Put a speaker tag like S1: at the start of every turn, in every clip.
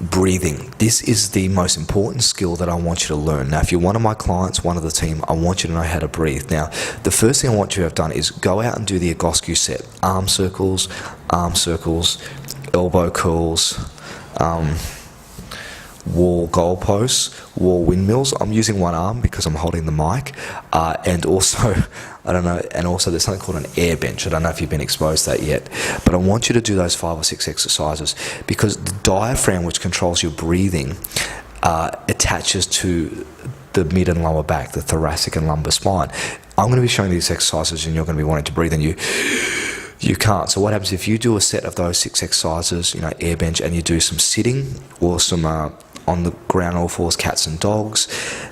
S1: breathing. This is the most important skill that I want you to learn. Now, if you're one of my clients, one of the team, I want you to know how to breathe. Now, the first thing I want you to have done is go out and do the Egoscue set. Arm circles, elbow curls, wall goalposts, wall windmills. I'm using one arm because I'm holding the mic, and also, there's something called an air bench. I don't know if you've been exposed to that yet, but I want you to do those 5 or 6 exercises because the diaphragm, which controls your breathing, attaches to the mid and lower back, the thoracic and lumbar spine. I'm going to be showing these exercises and you're going to be wanting to breathe and you can't. So what happens if you do a set of those 6 exercises, air bench, and you do some sitting or some on the ground all fours, cats and dogs,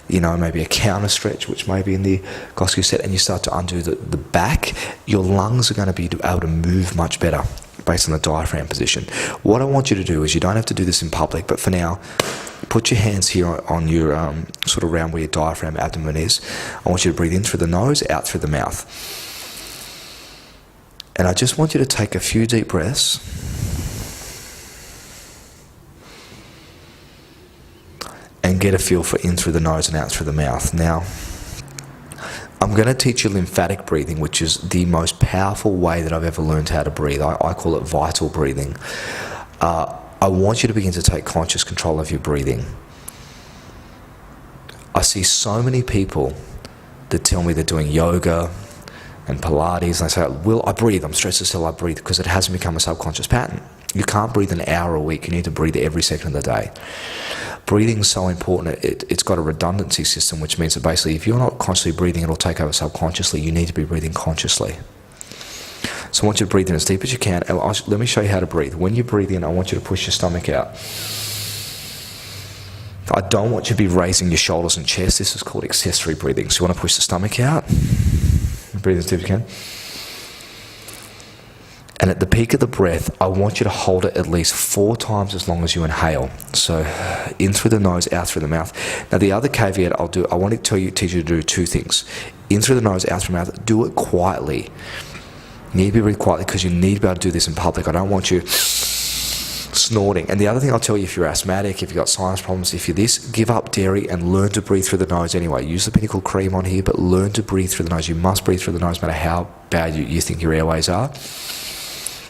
S1: maybe a counter stretch, which may be in the Egoscue set, and you start to undo the back, your lungs are going to be able to move much better based on the diaphragm position. What I want you to do is, you don't have to do this in public, but for now, put your hands here on your sort of around where your diaphragm abdomen is. I want you to breathe in through the nose, out through the mouth. And I just want you to take a few deep breaths. And get a feel for in through the nose and out through the mouth. Now, I'm going to teach you lymphatic breathing, which is the most powerful way that I've ever learned how to breathe. I call it vital breathing. I want you to begin to take conscious control of your breathing. I see so many people that tell me they're doing yoga and Pilates, and they say, "Will I breathe? I'm stressed as hell, I breathe," because it hasn't become a subconscious pattern. You can't breathe an hour a week. You need to breathe every second of the day. Breathing is so important. It's got a redundancy system, which means that basically if you're not consciously breathing, it'll take over subconsciously. You need to be breathing consciously. So I want you to breathe in as deep as you can. Let me show you how to breathe. When you breathe in, I want you to push your stomach out. I don't want you to be raising your shoulders and chest. This is called accessory breathing. So you want to push the stomach out. Breathe as deep as you can. And at the peak of the breath, I want you to hold it at least 4 times as long as you inhale. So in through the nose, out through the mouth. Now the other caveat I want to teach you to do 2 things. In through the nose, out through the mouth. Do it quietly. You need to breathe quietly because you need to be able to do this in public. I don't want you snorting. And the other thing I'll tell you, if you're asthmatic, if you've got sinus problems, if you're this, give up dairy and learn to breathe through the nose anyway. Use the Pinnacle cream on here, but learn to breathe through the nose. You must breathe through the nose no matter how bad you think your airways are.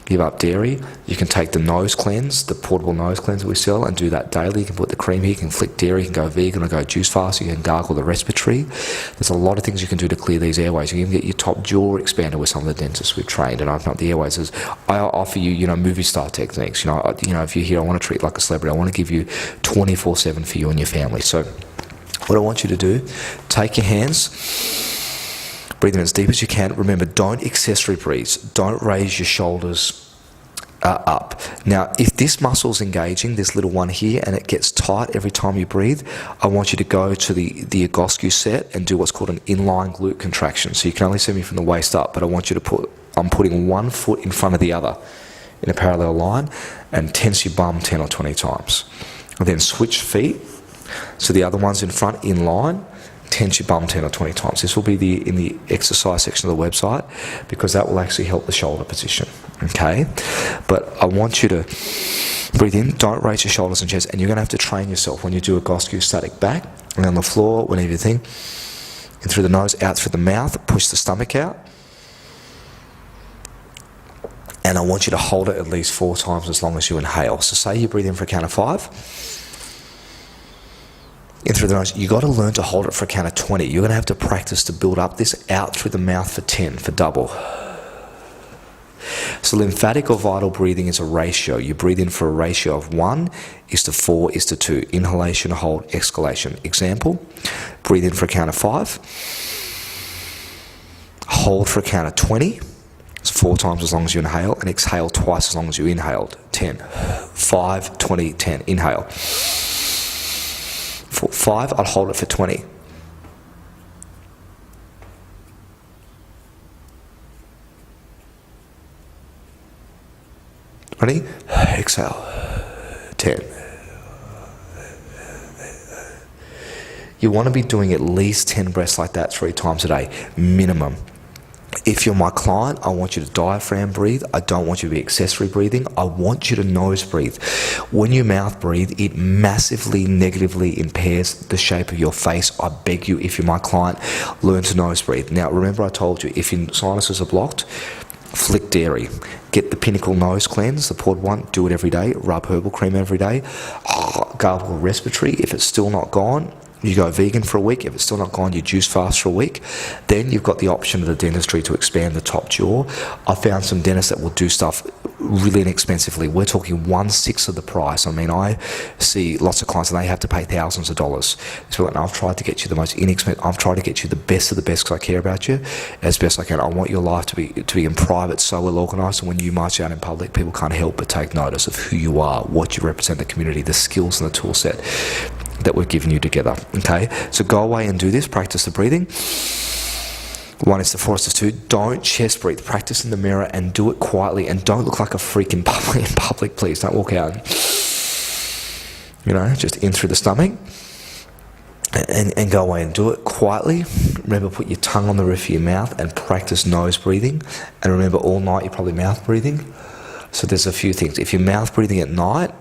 S1: Give up dairy. You can take the nose cleanse, the portable nose cleanse that we sell, and do that daily. You can put the cream here, you can flick dairy, you can go vegan or go juice fast, you can gargle the respiratory. There's a lot of things you can do to clear these airways. You can even get your top jaw expanded with some of the dentists we've trained and open up the airways. I offer you, movie star techniques. If you're here, I want to treat like a celebrity. I want to give you 24/7 for you and your family. So what I want you to do, take your hands, breathe in as deep as you can. Remember, don't accessory breathe. Don't raise your shoulders up. Now, if this muscle's engaging, this little one here, and it gets tight every time you breathe, I want you to go to the Egoscue set and do what's called an inline glute contraction. So you can only see me from the waist up, but I want you to I'm putting one foot in front of the other in a parallel line and tense your bum 10 or 20 times. And then switch feet. So the other one's in front, in line. Tense your bum 10 or 20 times. This will be in the exercise section of the website because that will actually help the shoulder position. Okay? But I want you to breathe in, don't raise your shoulders and chest, and you're going to have to train yourself when you do a Egoscue static back and on the floor, whenever you think. In through the nose, out through the mouth, push the stomach out. And I want you to hold it at least 4 times as long as you inhale. So say you breathe in for a count of 5. In through the nose, you've got to learn to hold it for a count of 20. You're going to have to practice to build up this, out through the mouth for 10, for double. So lymphatic or vital breathing is a ratio. You breathe in for a ratio of 1:4:2. Inhalation, hold, exhalation. Example, breathe in for a count of 5. Hold for a count of 20. It's 4 times as long as you inhale. And exhale twice as long as you inhaled. 10. 5, 20, 10. Inhale. For 5, I'll hold it for 20. Ready? Exhale. 10. You want to be doing at least 10 breaths like that 3 times a day, minimum. If you're my client, I want you to diaphragm breathe. I don't want you to be accessory breathing. I want you to nose breathe. When you mouth breathe, it massively negatively impairs the shape of your face. I beg you, if you're my client, learn to nose breathe. Now, remember I told you, if your sinuses are blocked, flick dairy. Get the Pinnacle Nose Cleanse, the poured one, do it every day. Rub herbal cream every day. Gargle respiratory. If it's still not gone, you go vegan for a week. If it's still not gone, you juice fast for a week. Then you've got the option of the dentistry to expand the top jaw. I found some dentists that will do stuff really inexpensively. We're talking 1/6 of the price. I mean, I see lots of clients and they have to pay thousands of dollars. So I've tried to get you the most inexpensive. I've tried to get you the best of the best because I care about you as best I can. I want your life to be in private, so well organised. And when you march out in public, people can't help but take notice of who you are, what you represent in the community, the skills and the tool set that we've given you together. Okay, so go away and do this. Practice the breathing. 1 is to 4 is to 2. Don't chest breathe. Practice in the mirror and do it quietly, and don't look like a freak in public, please. Don't walk out and, just in through the stomach. And go away and do it quietly. Remember, put your tongue on the roof of your mouth and practice nose breathing. And remember, all night you're probably mouth breathing. So there's a few things. If you're mouth breathing at night,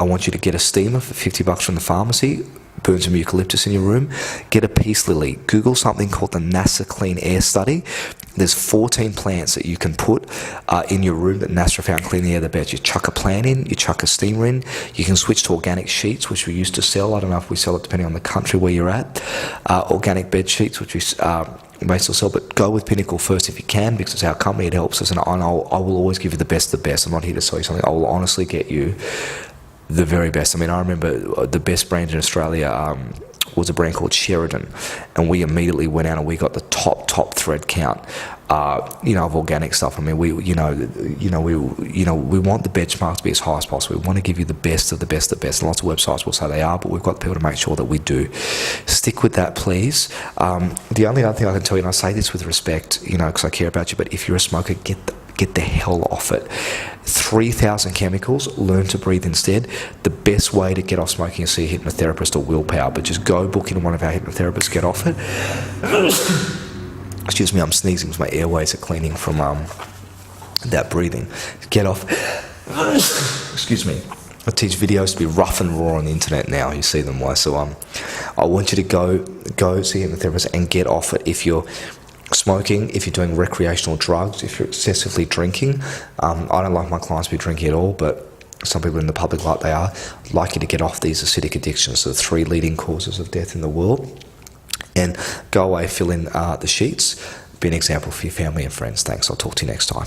S1: I want you to get a steamer for $50 from the pharmacy. Burn some eucalyptus in your room. Get a peace lily. Google something called the NASA Clean Air Study. There's 14 plants that you can put in your room that NASA found clean the air the best. You chuck a plant in, you chuck a steamer in. You can switch to organic sheets, which we used to sell. I don't know if we sell it depending on the country where you're at. Organic bed sheets, which we may still sell, but go with Pinnacle first if you can, because it's our company. It helps us, and I will always give you the best of the best. I'm not here to sell you something. I will honestly get you the very best. I mean, I remember the best brand in Australia was a brand called Sheridan, and we immediately went out and we got the top thread count, of organic stuff. I mean, we want the benchmark to be as high as possible. We want to give you the best of the best of the best. And lots of websites will say they are, but we've got people to make sure that we do. Stick with that, please. The only other thing I can tell you, and I say this with respect, because I care about you, but if you're a smoker, get the hell off it. 3,000 chemicals, learn to breathe instead. The best way to get off smoking is see a hypnotherapist or willpower, but just go book in one of our hypnotherapists, get off it. Excuse me, I'm sneezing because my airways are cleaning from that breathing. Get off. Excuse me. I teach videos to be rough and raw on the internet now. You see them why. So I want you to go see a hypnotherapist and get off it. If you're smoking, if you're doing recreational drugs, if you're excessively drinking, I don't like my clients to be drinking at all, but some people in the public like they are. I'd like you to get off these acidic addictions, the 3 leading causes of death in the world, and go away, fill in the sheets, be an example for your family and friends. Thanks, I'll talk to you next time.